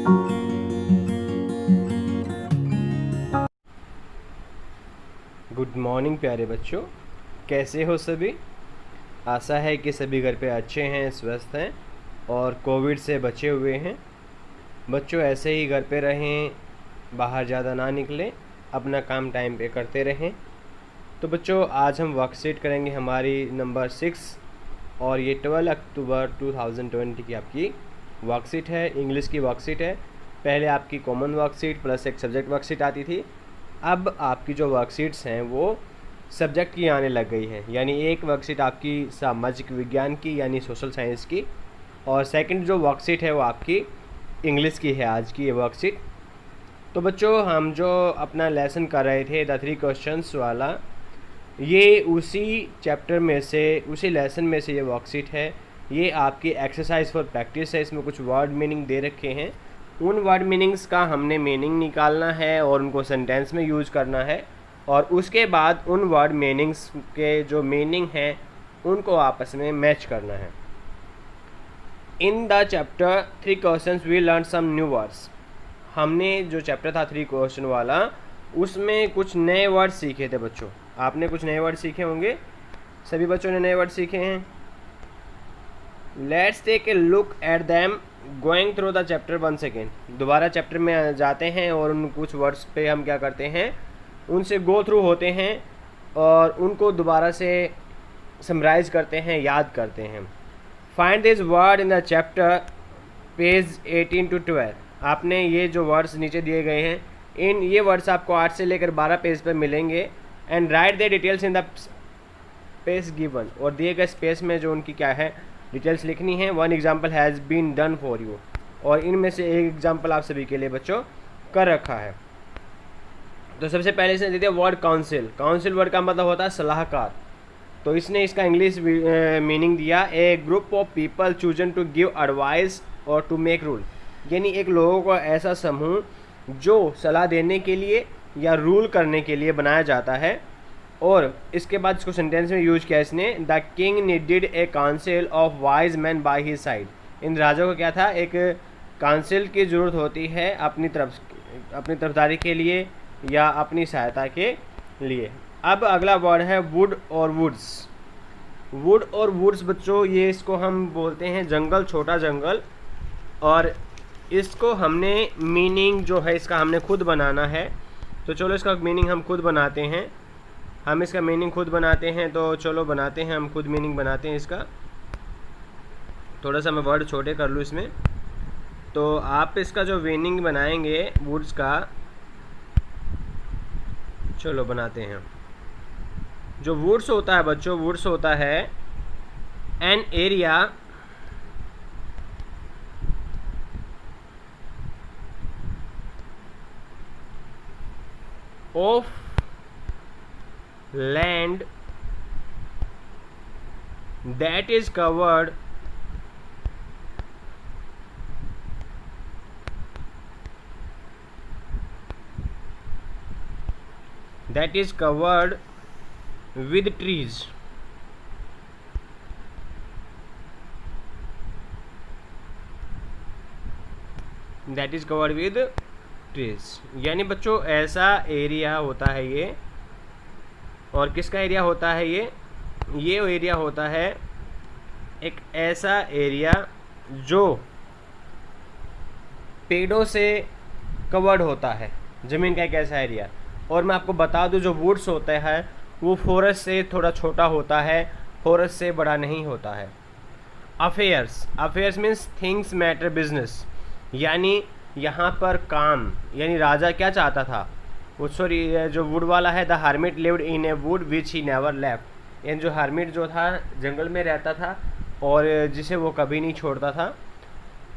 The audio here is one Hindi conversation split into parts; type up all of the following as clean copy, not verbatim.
गुड मॉर्निंग प्यारे बच्चों, कैसे हो सभी। आशा है कि सभी घर पे अच्छे हैं, स्वस्थ हैं और कोविड से बचे हुए हैं। बच्चों ऐसे ही घर पे रहें, बाहर ज़्यादा ना निकलें, अपना काम टाइम पे करते रहें। तो बच्चों आज हम वर्कशीट करेंगे हमारी नंबर 6 और ये 12 अक्टूबर 2020 की आपकी वर्कशीट है, इंग्लिश की वर्कशीट है। पहले आपकी कॉमन वर्कशीट प्लस एक सब्जेक्ट वर्कशीट आती थी। अब आपकी जो वर्कशीट्स हैं वो सब्जेक्ट की आने लग गई हैं, यानी एक वर्कशीट आपकी सामाजिक विज्ञान की यानी सोशल साइंस की, और सेकंड जो वर्कशीट है वो आपकी इंग्लिश की है आज की ये वर्कशीट। तो बच्चों हम जो अपना लेसन कर रहे थे द 3 क्वेश्चंस वाला, ये उसी चैप्टर में से, उसी लेसन में से ये वर्कशीट है। ये आपकी एक्सरसाइज फॉर प्रैक्टिस है। इसमें कुछ वर्ड मीनिंग दे रखे हैं, उन वर्ड मीनिंग्स का हमने मीनिंग निकालना है और उनको सेंटेंस में यूज करना है, और उसके बाद उन वर्ड मीनिंग्स के जो मीनिंग हैं उनको आपस में मैच करना है। In the chapter 3 questions we learn some new words. हमने जो चैप्टर था 3 क्वेश्चन वाला, उसमें कुछ नए वर्ड सीखे थे बच्चों। आपने कुछ नए वर्ड सीखे होंगे, सभी बच्चों ने नए वर्ड सीखे हैं। Let's take a look at them going through the chapter once again. दोबारा चैप्टर में जाते हैं और उन कुछ वर्ड्स पे हम क्या करते हैं, उनसे गो थ्रू होते हैं और उनको दोबारा से समराइज करते हैं, याद करते हैं। Find this word in the chapter page 18 to 12। आपने ये जो वर्ड्स नीचे दिए गए हैं, इन ये वर्ड्स आपको 8 से लेकर 12 पेज पर मिलेंगे। And right the details in the space given, और दिए गए स्पेस में जो उनकी क्या है डिटेल्स लिखनी है। One example has been done for you, और इनमें से एक एग्जाम्पल आप सभी के लिए बच्चों कर रखा है। तो सबसे पहले इसने दे दिया वर्ड काउंसिल। काउंसिल वर्ड का मतलब होता है सलाहकार। तो इसने इसका इंग्लिश मीनिंग दिया, a group of people chosen to give advice और टू मेक रूल। यानी एक लोगों का ऐसा समूह जो सलाह देने के लिए या रूल करने के लिए बनाया जाता है। और इसके बाद इसको सेंटेंस में यूज किया इसने, the king needed a council of wise man by his side. इन राजा को क्या था, एक काउंसिल की ज़रूरत होती है अपनी तरफदारी के लिए या अपनी सहायता के लिए। अब अगला वर्ड है वुड और वुड्स। वुड और वुड्स बच्चों, ये इसको हम बोलते हैं जंगल, छोटा जंगल। और इसको हमने मीनिंग जो है इसका हमने खुद बनाना है। तो चलो इसका मीनिंग हम खुद बनाते हैं। तो चलो बनाते हैं, हम खुद मीनिंग बनाते हैं इसका। थोड़ा सा मैं वर्ड छोटे कर लूँ इसमें। तो आप इसका जो मीनिंग बनाएंगे वुड्स का, चलो बनाते हैं। जो वुड्स होता है बच्चों, वुड्स होता है an area of land that is covered with trees। यानी बच्चों ऐसा एरिया होता है ये। और किसका एरिया होता है ये एरिया होता है एक ऐसा एरिया जो पेड़ों से कवर्ड होता है, ज़मीन का एक ऐसा एरिया। और मैं आपको बता दूं, जो वुड्स होता है वो फॉरेस्ट से थोड़ा छोटा होता है, फॉरेस्ट से बड़ा नहीं होता है। Affairs means things matter business, यानी यहाँ पर काम, यानी राजा क्या चाहता था, वो सॉरी जो वुड वाला है, the hermit lived in A would which he never left. यानी जो हार्मिट जो था जंगल में रहता था और जिसे वो कभी नहीं छोड़ता था।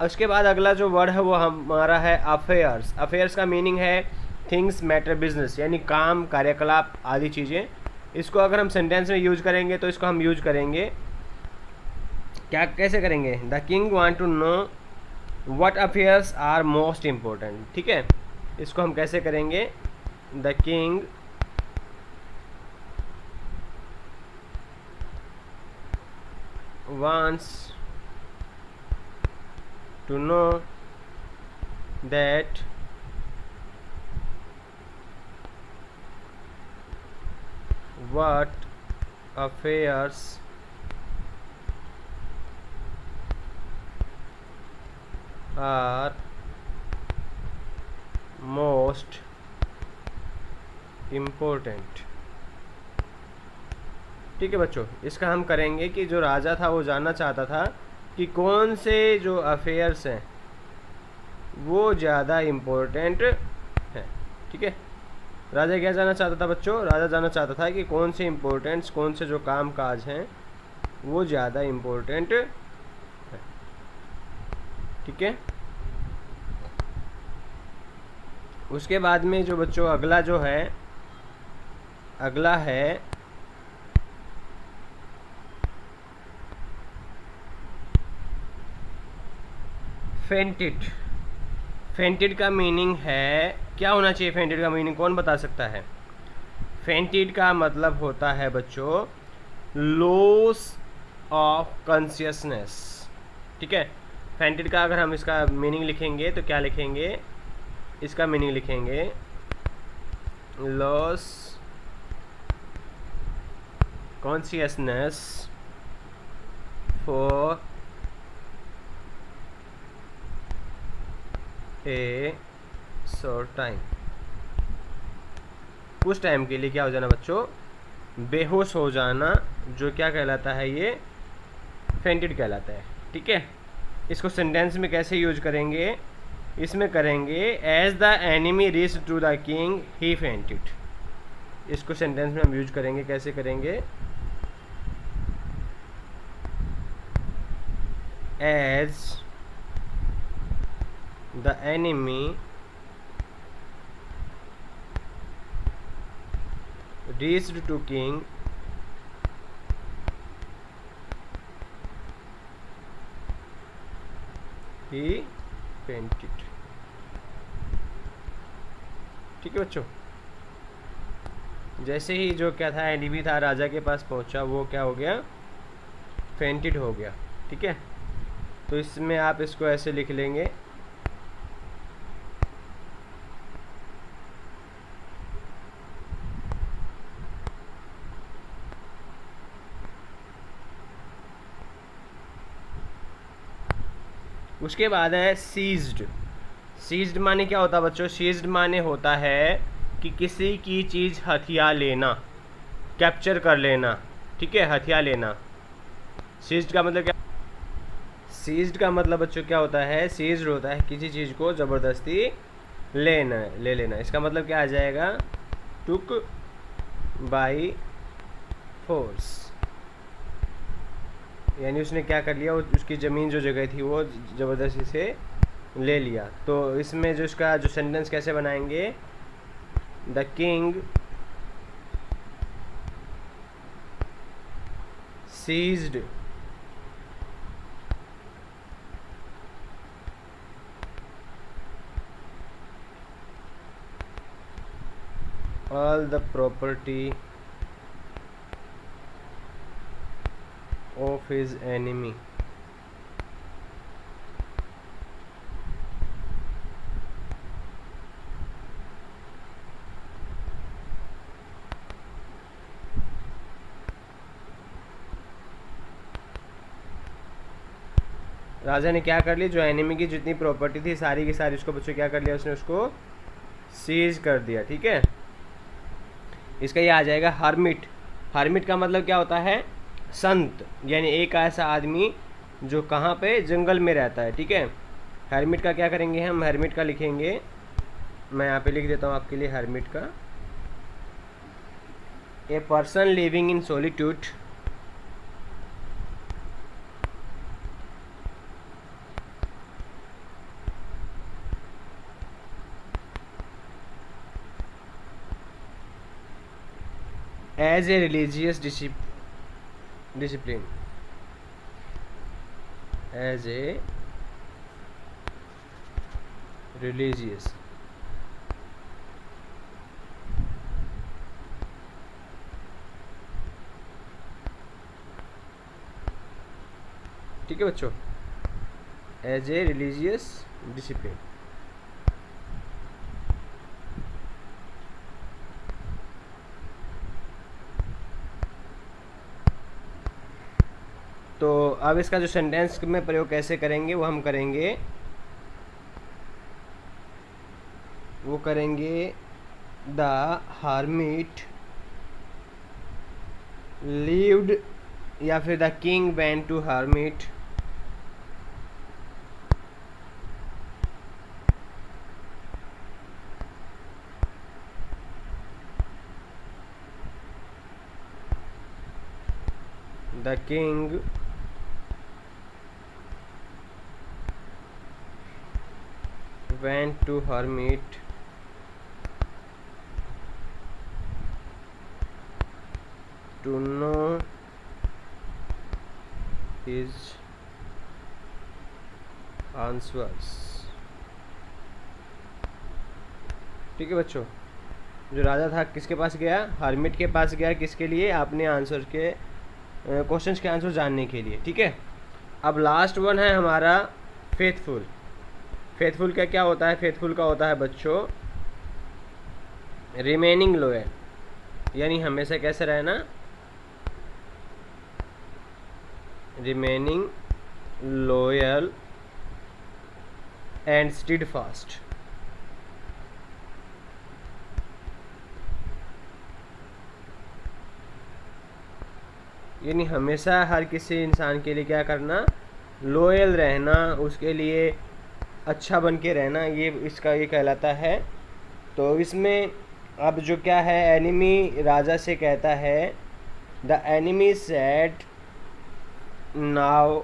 उसके बाद अगला जो वर्ड है वो हमारा है अफेयर्स। अफेयर्स का मीनिंग है थिंग्स मैटर बिजनेस, यानी काम, कार्यकलाप आदि चीज़ें। इसको अगर हम सेंटेंस में यूज करेंगे तो इसको हम यूज करेंगे क्या, कैसे करेंगे, the king want to know what affairs are most important. ठीक है, इसको हम कैसे करेंगे, the king wants to know that what affairs are most important। ठीक है बच्चों, इसका हम करेंगे कि जो राजा था वो जानना चाहता था कि कौन से जो अफेयर्स हैं वो ज़्यादा इम्पोर्टेंट हैं। ठीक है, राजा क्या जानना चाहता था बच्चों? राजा जानना चाहता था कि कौन से इम्पोर्टेंट्स, कौन से जो काम काज हैं वो ज़्यादा इम्पोर्टेंट है। ठीक है, उसके बाद में जो बच्चों अगला जो है, अगला है फेंटेड। फेंटेड का मीनिंग है, क्या होना चाहिए फेंटेड का मीनिंग, कौन बता सकता है? फेंटेड का मतलब होता है बच्चों लॉस ऑफ कॉन्शियसनेस। ठीक है, फेंटेड का अगर हम इसका मीनिंग लिखेंगे तो क्या लिखेंगे? इसका मीनिंग लिखेंगे loss consciousness for a short time. कुछ टाइम के लिए क्या हो जाना बच्चों? बेहोश हो जाना, जो क्या कहलाता है? ये फेंटेड कहलाता है। ठीक है, इसको सेंटेंस में कैसे यूज करेंगे? इसमें करेंगे as the enemy reach to the king he fainted. इसको सेंटेंस में हम यूज करेंगे, कैसे करेंगे? As the enemy reached to king he fainted। ठीक है बच्चों, जैसे ही जो क्या था एनिमी था राजा के पास पहुंचा, वो क्या हो गया? फेंटेड हो गया। ठीक है, तो इसमें आप इसको ऐसे लिख लेंगे उसके बाद है सीज्ड। सीज्ड माने क्या होता है बच्चों? सीज्ड माने होता है कि किसी की चीज़ हथिया लेना, कैप्चर कर लेना। ठीक है, हथिया लेना। सीज्ड का मतलब क्या? सीज्ड का मतलब बच्चों क्या होता है? सीज्ड होता है किसी चीज़ को ज़बरदस्ती ले लेना। इसका मतलब क्या आ जाएगा? टुक बाई फोर्स, यानी उसने क्या कर लिया? उसकी ज़मीन जो जगह थी वो ज़बरदस्ती से ले लिया। तो इसमें जो इसका जो सेंटेंस कैसे बनाएंगे? The king seized all the property of his enemy। राजा ने क्या कर लिया? जो एनिमी की जितनी प्रॉपर्टी थी सारी की सारी उसको बच्चों क्या कर लिया? उसने उसको सीज कर दिया। ठीक है, इसका ये आ जाएगा हर्मिट। हर्मिट का मतलब क्या होता है? संत, यानी एक ऐसा आदमी जो कहाँ पे? जंगल में रहता है। ठीक है, हर्मिट का क्या करेंगे हम? हर्मिट का लिखेंगे, मैं यहाँ पे लिख देता हूँ आपके लिए हर्मिट का। A person living in solitude as a religious discipline, as a religious ठीक है बच्चों, एज ए रिलीजियस डिसिप्लिन। अब इसका जो सेंटेंस में प्रयोग कैसे करेंगे वो हम करेंगे, द हर्मिट लिव्ड, या फिर the king went to hermit, the king went to hermit to know his answers। ठीक है बच्चों, जो राजा था किसके पास गया? हर्मिट के पास गया। किसके लिए? अपने आंसर के क्वेश्चंस के आंसर जानने के लिए। ठीक है, अब लास्ट वन है हमारा फेथफुल। फेथफुल का क्या होता है? फेथफुल का होता है बच्चों रिमेनिंग लॉयल, यानी हमेशा कैसे रहना? Remaining loyal and steadfast. यानी हमेशा हर किसी इंसान के लिए क्या करना? लॉयल रहना, उसके लिए अच्छा बन के रहना, ये इसका ये कहलाता है। तो इसमें अब जो क्या है, एनिमी राजा से कहता है, the enemy said now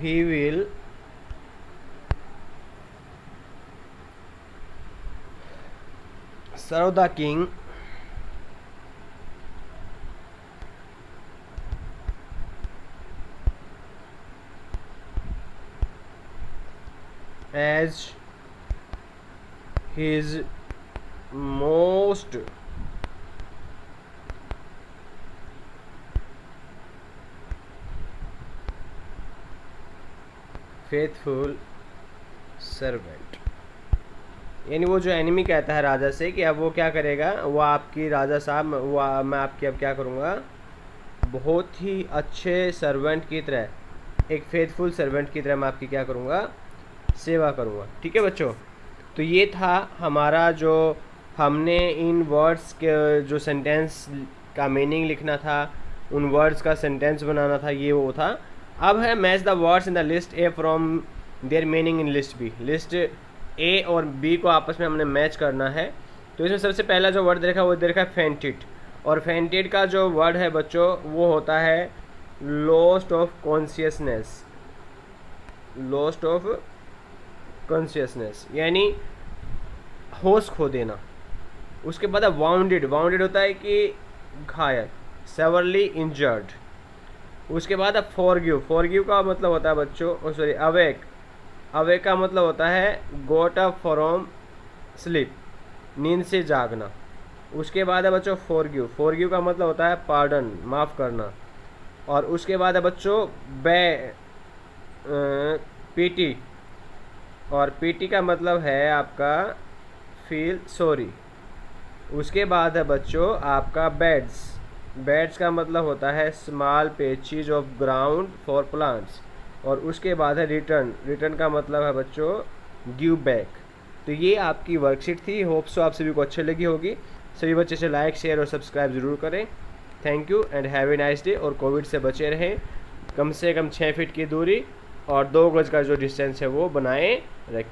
he will serve the king as his most faithful servant. यानी वो जो एनिमी कहता है राजा से कि अब वो क्या करेगा, वो आपकी राजा साहब, मैं आपकी अब क्या करूँगा, बहुत ही अच्छे सर्वेंट की तरह, एक फेथफुल सर्वेंट की तरह मैं आपकी क्या करूँगा? सेवा करूँगा। ठीक है बच्चों, तो ये था हमारा जो हमने इन वर्ड्स के जो सेंटेंस का मीनिंग लिखना था, उन वर्ड्स का सेंटेंस बनाना था, ये वो था। अब है match the words in the list A from their meaning in list B. List A और बी को आपस में हमने मैच करना है। तो इसमें सबसे पहला जो वर्ड देखा वो देखा फेंटेड, और फेंटेड का जो वर्ड है बच्चों वो होता है lost of consciousness. Lost of consciousness यानी होश खो देना। उसके बाद वाउंडेड, वाउंडेड होता है कि घायल, सेवरली इंजर्ड। उसके बाद अब फॉरगिव, फॉरगिव का मतलब होता है बच्चों सॉरी अवेक, अवेक का मतलब होता है गोट अप फ्रॉम स्लीप, नींद से जागना। उसके बाद है बच्चों फॉरगिव, फॉरगिव का मतलब होता है पार्डन, माफ़ करना। और उसके बाद है बच्चों पीटी, और पीटी का मतलब है आपका फील सॉरी। उसके बाद है बच्चों आपका बेड्स, बेड्स का मतलब होता है small पेचेज of ground for plants. और उसके बाद है रिटर्न, रिटर्न का मतलब है बच्चों गिव बैक। तो ये आपकी वर्कशीट थी, होप सो आप सभी को अच्छी लगी होगी। सभी बच्चे से लाइक शेयर और सब्सक्राइब ज़रूर करें। Thank you and have a nice day. और कोविड से बचे रहें, कम से कम 6 फीट की दूरी और 2 गज का जो डिस्टेंस है वो बनाए रखें।